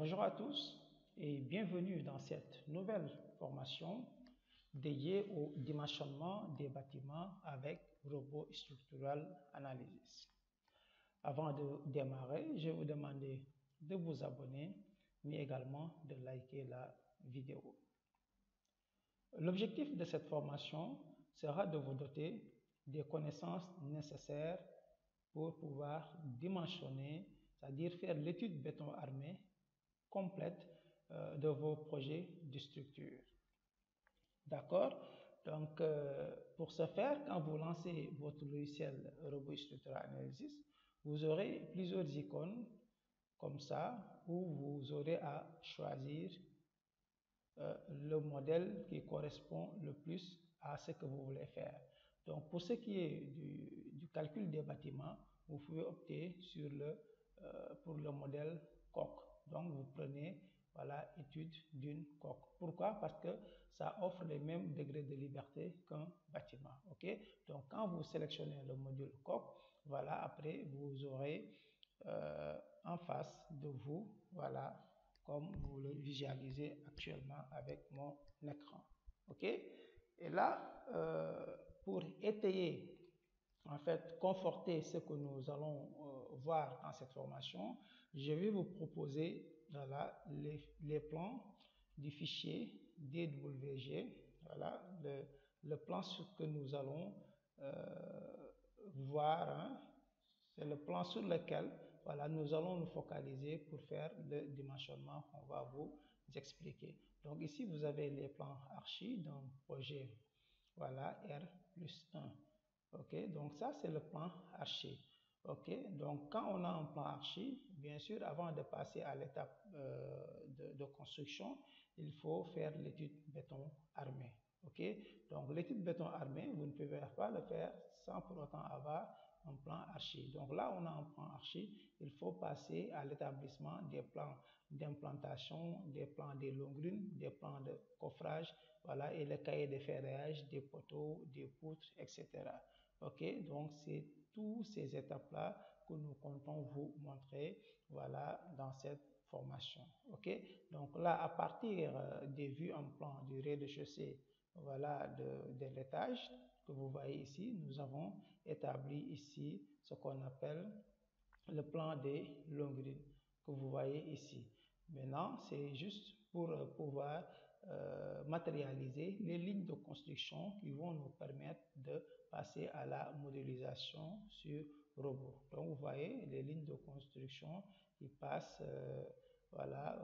Bonjour à tous et bienvenue dans cette nouvelle formation dédiée au dimensionnement des bâtiments avec Robot Structural Analysis. Avant de démarrer, je vais vous demander de vous abonner, mais également de liker la vidéo. L'objectif de cette formation sera de vous doter des connaissances nécessaires pour pouvoir dimensionner, c'est-à-dire faire l'étude béton armé complète de vos projets de structure. D'accord? Donc, pour ce faire, quand vous lancez votre logiciel Robot Structural Analysis, vous aurez plusieurs icônes comme ça, où vous aurez à choisir le modèle qui correspond le plus à ce que vous voulez faire. Donc, pour ce qui est du calcul des bâtiments, vous pouvez opter pour le modèle coque. Donc, vous prenez étude d'une coque. Pourquoi? Parce que ça offre les mêmes degrés de liberté qu'un bâtiment. Ok? Donc, quand vous sélectionnez le module coque, après, vous aurez en face de vous, comme vous le visualisez actuellement avec mon écran. Ok? Et là, pour étayer, conforter ce que nous allons voir dans cette formation, je vais vous proposer les plans du fichier DWG, le plan que nous allons voir, c'est le plan sur lequel nous allons nous focaliser pour faire le dimensionnement qu'on va vous expliquer. Donc ici, vous avez les plans archi d'un projet R+1. Ok, donc ça c'est le plan archi. Ok, donc quand on a un plan archi, bien sûr, avant de passer à l'étape de construction, il faut faire l'étude béton armé. Ok, donc l'étude béton armé, vous ne pouvez pas le faire sans pour autant avoir un plan archi. Donc là, on a un plan archi, il faut passer à l'établissement des plans d'implantation, des plans de longues-lunes, des plans de coffrage, et le cahier de ferrage, des poteaux, des poutres, etc. Ok, donc c'est toutes ces étapes-là que nous comptons vous montrer dans cette formation. Ok, donc là, à partir des vues en plan du rez-de-chaussée, de l'étage que vous voyez ici, nous avons établi ici ce qu'on appelle le plan des longues-lunes que vous voyez ici. Maintenant, c'est juste pour pouvoir matérialiser les lignes de construction qui vont nous permettre de passer à la modélisation sur robot. Donc, vous voyez les lignes de construction qui passent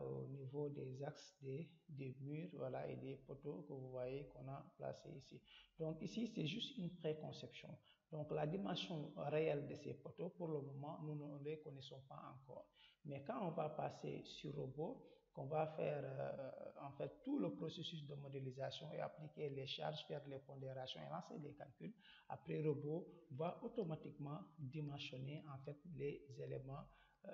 au niveau des axes des murs et des poteaux que vous voyez qu'on a placés ici. Donc ici, c'est juste une préconception. Donc la dimension réelle de ces poteaux, pour le moment, nous ne les connaissons pas encore. Mais quand on va passer sur robot, qu'on va faire tout le processus de modélisation et appliquer les charges, faire les pondérations et lancer les calculs, après robot va automatiquement dimensionner les éléments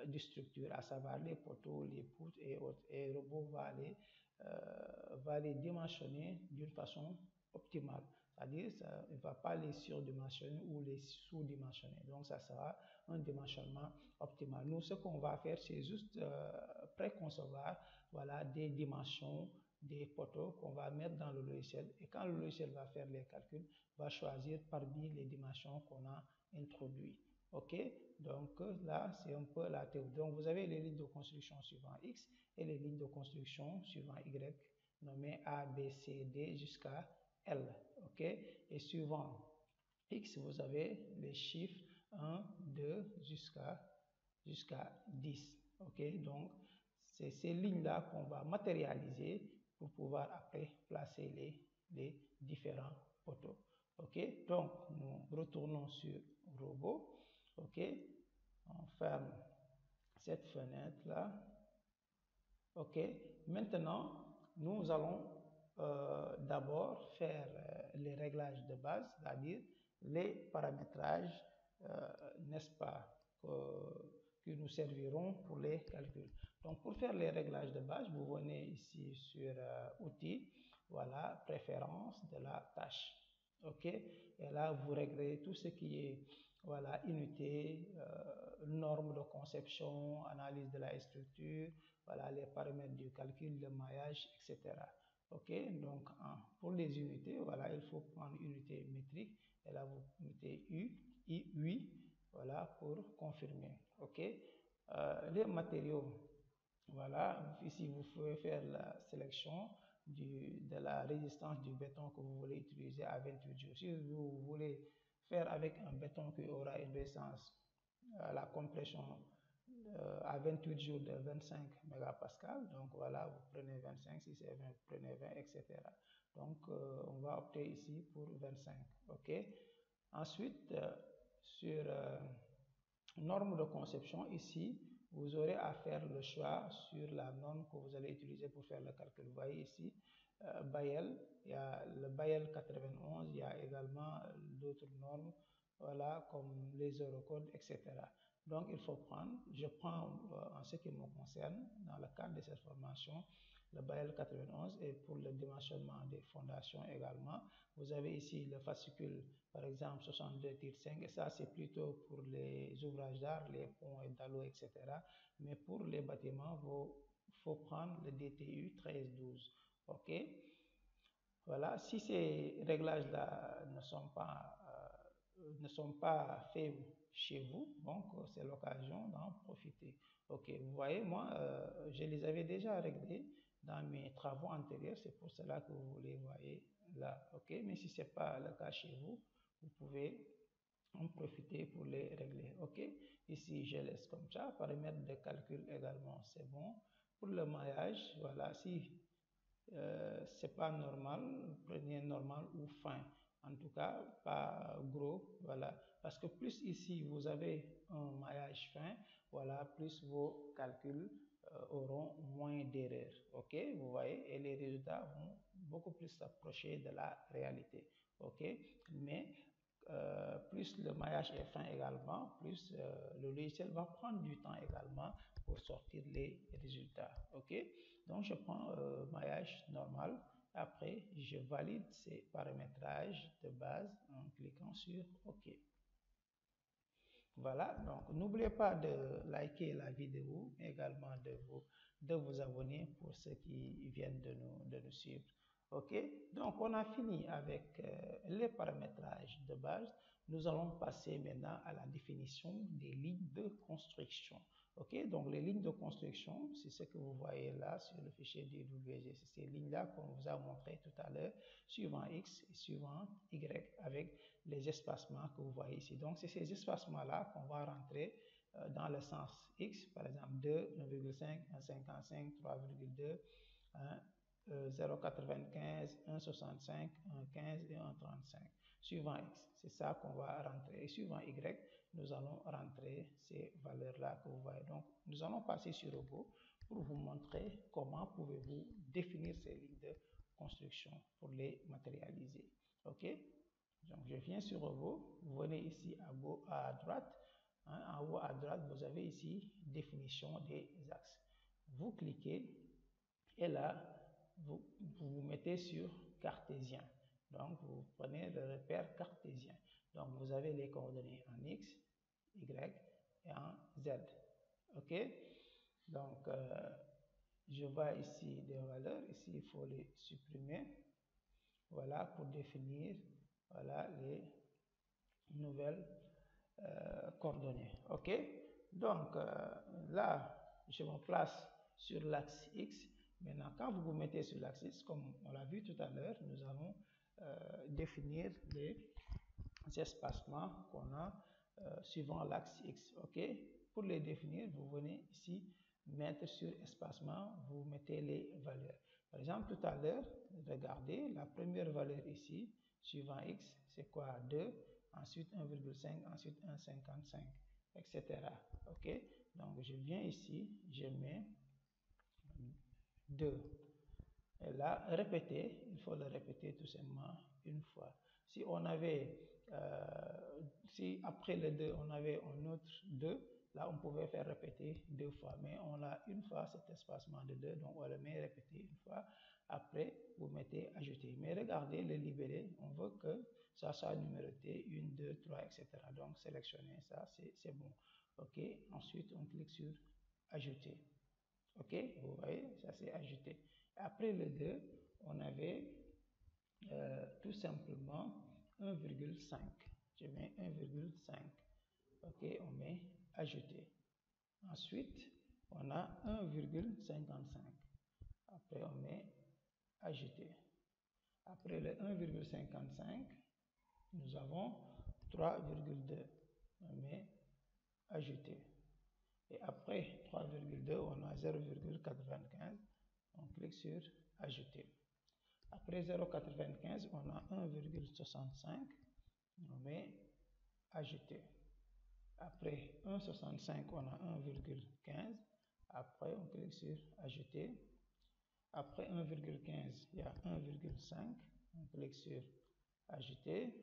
de structure, à savoir les poteaux, les poutres et autres. Et le robot va les dimensionner d'une façon optimale. C'est-à-dire, il ne va pas les surdimensionner ou les sous-dimensionner. Donc, ça sera un dimensionnement optimal. Nous, ce qu'on va faire, c'est juste préconcevoir des dimensions des poteaux qu'on va mettre dans le logiciel. Et quand le logiciel va faire les calculs, va choisir parmi les dimensions qu'on a introduites. Ok, donc là, c'est un peu la théorie. Donc, vous avez les lignes de construction suivant X et les lignes de construction suivant Y, nommées A, B, C, D jusqu'à L. Ok, et suivant X, vous avez les chiffres 1, 2 jusqu'à 10. Ok, donc c'est ces lignes-là qu'on va matérialiser pour pouvoir après placer les différents poteaux. Ok, donc nous retournons sur robot. Ok, on ferme cette fenêtre là. Ok, maintenant nous allons d'abord faire les réglages de base, c'est-à-dire les paramétrages, n'est-ce pas, qui nous serviront pour les calculs. Donc pour faire les réglages de base, vous venez ici sur outils, préférences de la tâche. Ok, et là vous réglez tout ce qui est unité, normes de conception, analyse de la structure, voilà, les paramètres du calcul, le maillage, etc. OK, donc pour les unités, voilà, il faut prendre unité métrique et là vous mettez UI, voilà, pour confirmer. OK, les matériaux, voilà, ici vous pouvez faire la sélection de la résistance du béton que vous voulez utiliser à 28 jours. Si vous voulez faire avec un béton qui aura une résistance à la compression à 28 jours de 25 mégapascal, donc voilà, vous prenez 25, si c'est 20, vous prenez 20, etc. Donc on va opter ici pour 25. OK. Ensuite, sur norme de conception, ici, vous aurez à faire le choix sur la norme que vous allez utiliser pour faire le calcul. Vous voyez ici, Bayel, il y a le Bayel 91, il y a également d'autres normes, voilà, comme les Eurocodes, etc. Donc, il faut prendre, je prends en ce qui me concerne, dans le cadre de cette formation, le Bayel 91 et pour le dimensionnement des fondations également. Vous avez ici le fascicule, par exemple 62-5, et ça c'est plutôt pour les ouvrages d'art, les ponts et dallots, etc. Mais pour les bâtiments, il faut prendre le DTU 1312. OK? Voilà, si ces réglages-là ne sont pas faits chez vous, donc c'est l'occasion d'en profiter. OK, vous voyez, moi, je les avais déjà réglés dans mes travaux antérieurs, c'est pour cela que vous les voyez là. OK, mais si ce n'est pas le cas chez vous, vous pouvez en profiter pour les régler. OK, ici, je laisse comme ça. Paramètre de calcul également, c'est bon. Pour le maillage, voilà, si c'est pas normal, prenez normal ou fin. En tout cas, pas gros, voilà. Parce que plus ici, vous avez un maillage fin, voilà, plus vos calculs auront moins d'erreurs. OK, vous voyez, et les résultats vont beaucoup plus s'approcher de la réalité. OK, mais plus le maillage est fin également, plus le logiciel va prendre du temps également pour sortir les résultats. OK, donc je prends maillage normal. Après, je valide ces paramétrages de base en cliquant sur OK. Voilà, donc n'oubliez pas de liker la vidéo, mais également de vous abonner pour ceux qui viennent de nous suivre. OK, donc on a fini avec les paramétrages de base. Nous allons passer maintenant à la définition des lignes de construction. OK, donc les lignes de construction, c'est ce que vous voyez là sur le fichier DWG. C'est ces lignes-là qu'on vous a montré tout à l'heure, suivant X et suivant Y, avec les espacements que vous voyez ici. Donc, c'est ces espacements-là qu'on va rentrer dans le sens X, par exemple 2, 1,5, 1,55, 3,2, 0,95, 1,65, 1,15 et 1,35. Suivant X, c'est ça qu'on va rentrer. Et suivant Y, nous allons rentrer ces valeurs-là que vous voyez. Donc, nous allons passer sur Robot pour vous montrer comment pouvez-vous définir ces lignes de construction pour les matérialiser. OK? Donc, je viens sur Robot, vous venez ici à droite. Hein, en haut à droite, vous avez ici définition des axes. Vous cliquez et là, vous mettez sur cartésien. Donc, vous prenez le repère cartésien. Donc, vous avez les coordonnées en X, Y et en Z. OK? Donc, je vois ici des valeurs. Ici, il faut les supprimer. Voilà, pour définir voilà, les nouvelles coordonnées. OK? Donc, là, je me place sur l'axe X. Maintenant, quand vous vous mettez sur l'axe X, comme on l'a vu tout à l'heure, nous allons définir les espacements qu'on a suivant l'axe X. OK? Pour les définir, vous venez ici, mettre sur espacement, vous mettez les valeurs. Par exemple, tout à l'heure, regardez, la première valeur ici, suivant X, c'est quoi? 2, ensuite 1,5, ensuite 1,55, etc. OK? Donc, je viens ici, je mets 2. Et là, répéter, il faut le répéter tout simplement une fois. Si on avait, si après le 2, on avait un autre 2, là, on pouvait faire répéter 2 fois. Mais on a une fois cet espacement de 2, donc on le met répéter une fois. Après, vous mettez ajouter. Mais regardez, le libellé, on veut que ça soit numéroté 1, 2, 3, etc. Donc, sélectionnez ça, c'est bon. OK. Ensuite, on clique sur ajouter. Ok, vous voyez, ça s'est ajouté. Après le 2, on avait tout simplement 1,5. Je mets 1,5. Ok, on met ajouter. Ensuite, on a 1,55. Après, on met ajouter. Après le 1,55, nous avons 3,2. On met ajouter. Et après 3,2, on a 0,95. On clique sur ajouter. Après 0,95, on a 1,65. On met ajouter. Après 1,65, on a 1,15. Après, on clique sur ajouter. Après 1,15, il y a 1,5. On clique sur ajouter.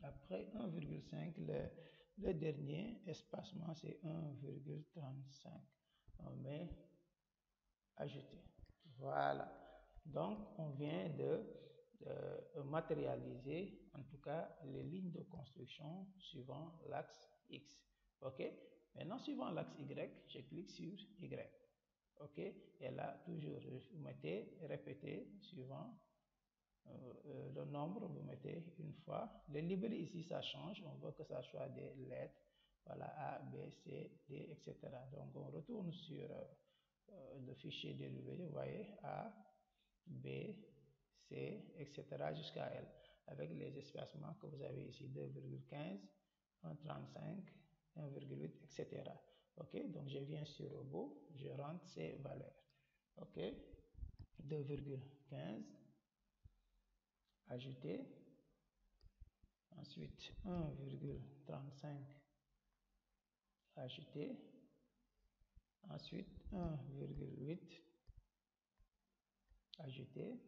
Après 1,5, le dernier espacement, c'est 1,35. On met ajouter. Voilà. Donc, on vient de matérialiser, en tout cas, les lignes de construction suivant l'axe X. OK? Maintenant, suivant l'axe Y, je clique sur Y. OK? Et là, toujours, vous mettez répéter suivant le nombre, vous mettez une fois. Le libellé ici, ça change. On veut que ça soit des lettres. Voilà, A, B, C, D, etc. Donc, on retourne sur le fichier délivré. Vous voyez, A, B, C, etc. jusqu'à L. Avec les espacements que vous avez ici, 2,15, 1,35, 1,8, etc. OK, donc je viens sur le bout, je rentre ces valeurs. OK, 2,15, ajouter. Ensuite, 1,35, ajouter. Ensuite, 1,8, ajouter.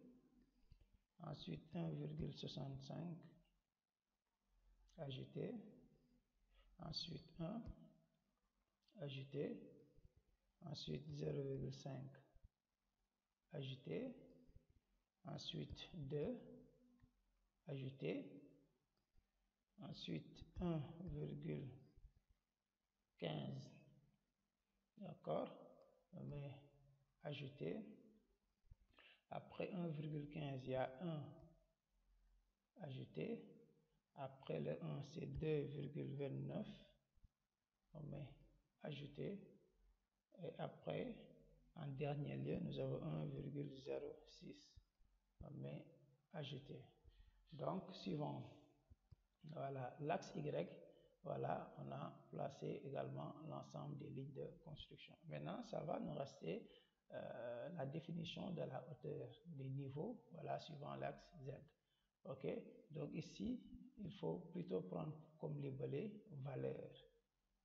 Ensuite, 1,65, ajouter. Ensuite, 1, ajouter. Ensuite, 0,5, ajouter. Ensuite, 2, ajouter. Ensuite, 1,15, d'accord, on met ajouter. Après 1,15, il y a 1, ajouter. Après le 1, c'est 2,29, on met ajouter. Et après, en dernier lieu, nous avons 1,06, on met ajouter. Donc, suivant voilà, l'axe Y, voilà, on a placé également l'ensemble des lignes de construction. Maintenant, ça va nous rester la définition de la hauteur des niveaux, voilà, suivant l'axe Z. OK? Donc ici, il faut plutôt prendre comme libellé valeur.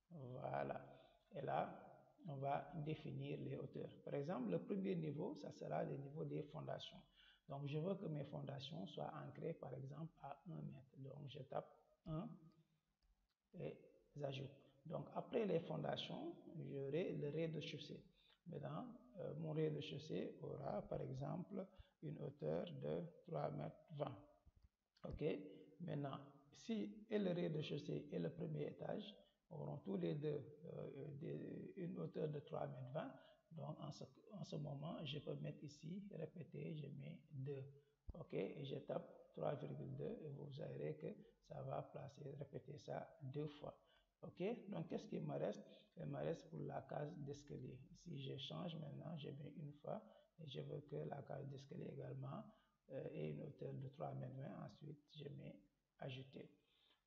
Voilà. Et là, on va définir les hauteurs. Par exemple, le premier niveau, ça sera le niveau des fondations. Donc, je veux que mes fondations soient ancrées, par exemple, à 1 mètre. Donc, je tape 1 et j'ajoute. Donc, après les fondations, j'aurai le rez-de-chaussée. Maintenant, mon rez-de-chaussée aura, par exemple, une hauteur de 3,20 mètres. OK? Maintenant, si et le rez-de-chaussée et le premier étage auront tous les deux une hauteur de 3,20 mètres, donc en ce moment, je peux mettre ici, répéter, je mets 2. OK? Et je tape 3,2 et vous verrez que ça va placer, répéter ça 2 fois. OK? Donc, qu'est-ce qu'il me reste? Il me reste pour la case d'escalier. Si je change maintenant, je mets une fois et je veux que la case d'escalier également ait une hauteur de 3,20 m. Ensuite, je mets ajouter.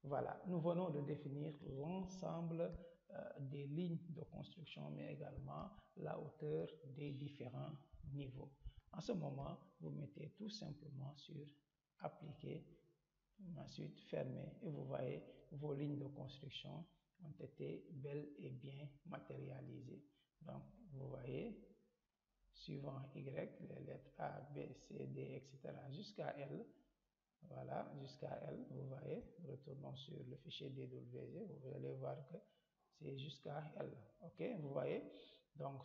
Voilà, nous venons de définir l'ensemble des lignes de construction, mais également la hauteur des différents niveaux. En ce moment, vous mettez tout simplement sur appliquer, ensuite fermer, et vous voyez vos lignes de construction ont été bel et bien matérialisées. Donc, vous voyez, suivant Y, les lettres A, B, C, D, etc. jusqu'à L. Voilà, jusqu'à L, vous voyez, retournons sur le fichier DWG, vous allez voir que c'est jusqu'à L. OK, vous voyez, donc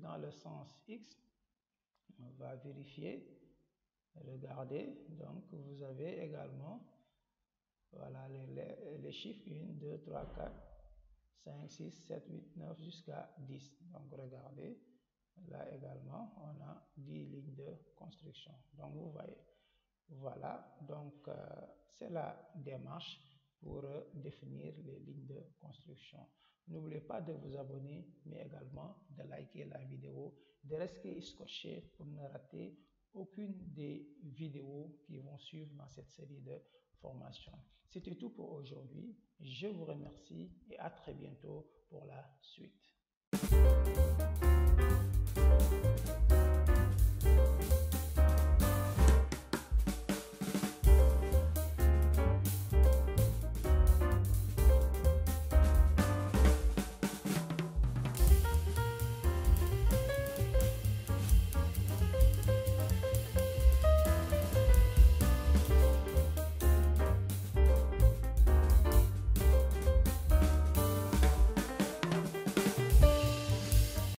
dans le sens X, on va vérifier, regarder, donc vous avez également, voilà, les chiffres 1, 2, 3, 4, 5, 6, 7, 8, 9 jusqu'à 10. Donc regardez, Là également, on a 10 lignes de construction. Donc, vous voyez, voilà. Donc, c'est la démarche pour définir les lignes de construction. N'oubliez pas de vous abonner, mais également de liker la vidéo, de rester scotché pour ne rater aucune des vidéos qui vont suivre dans cette série de formations. C'était tout pour aujourd'hui. Je vous remercie et à très bientôt pour la suite.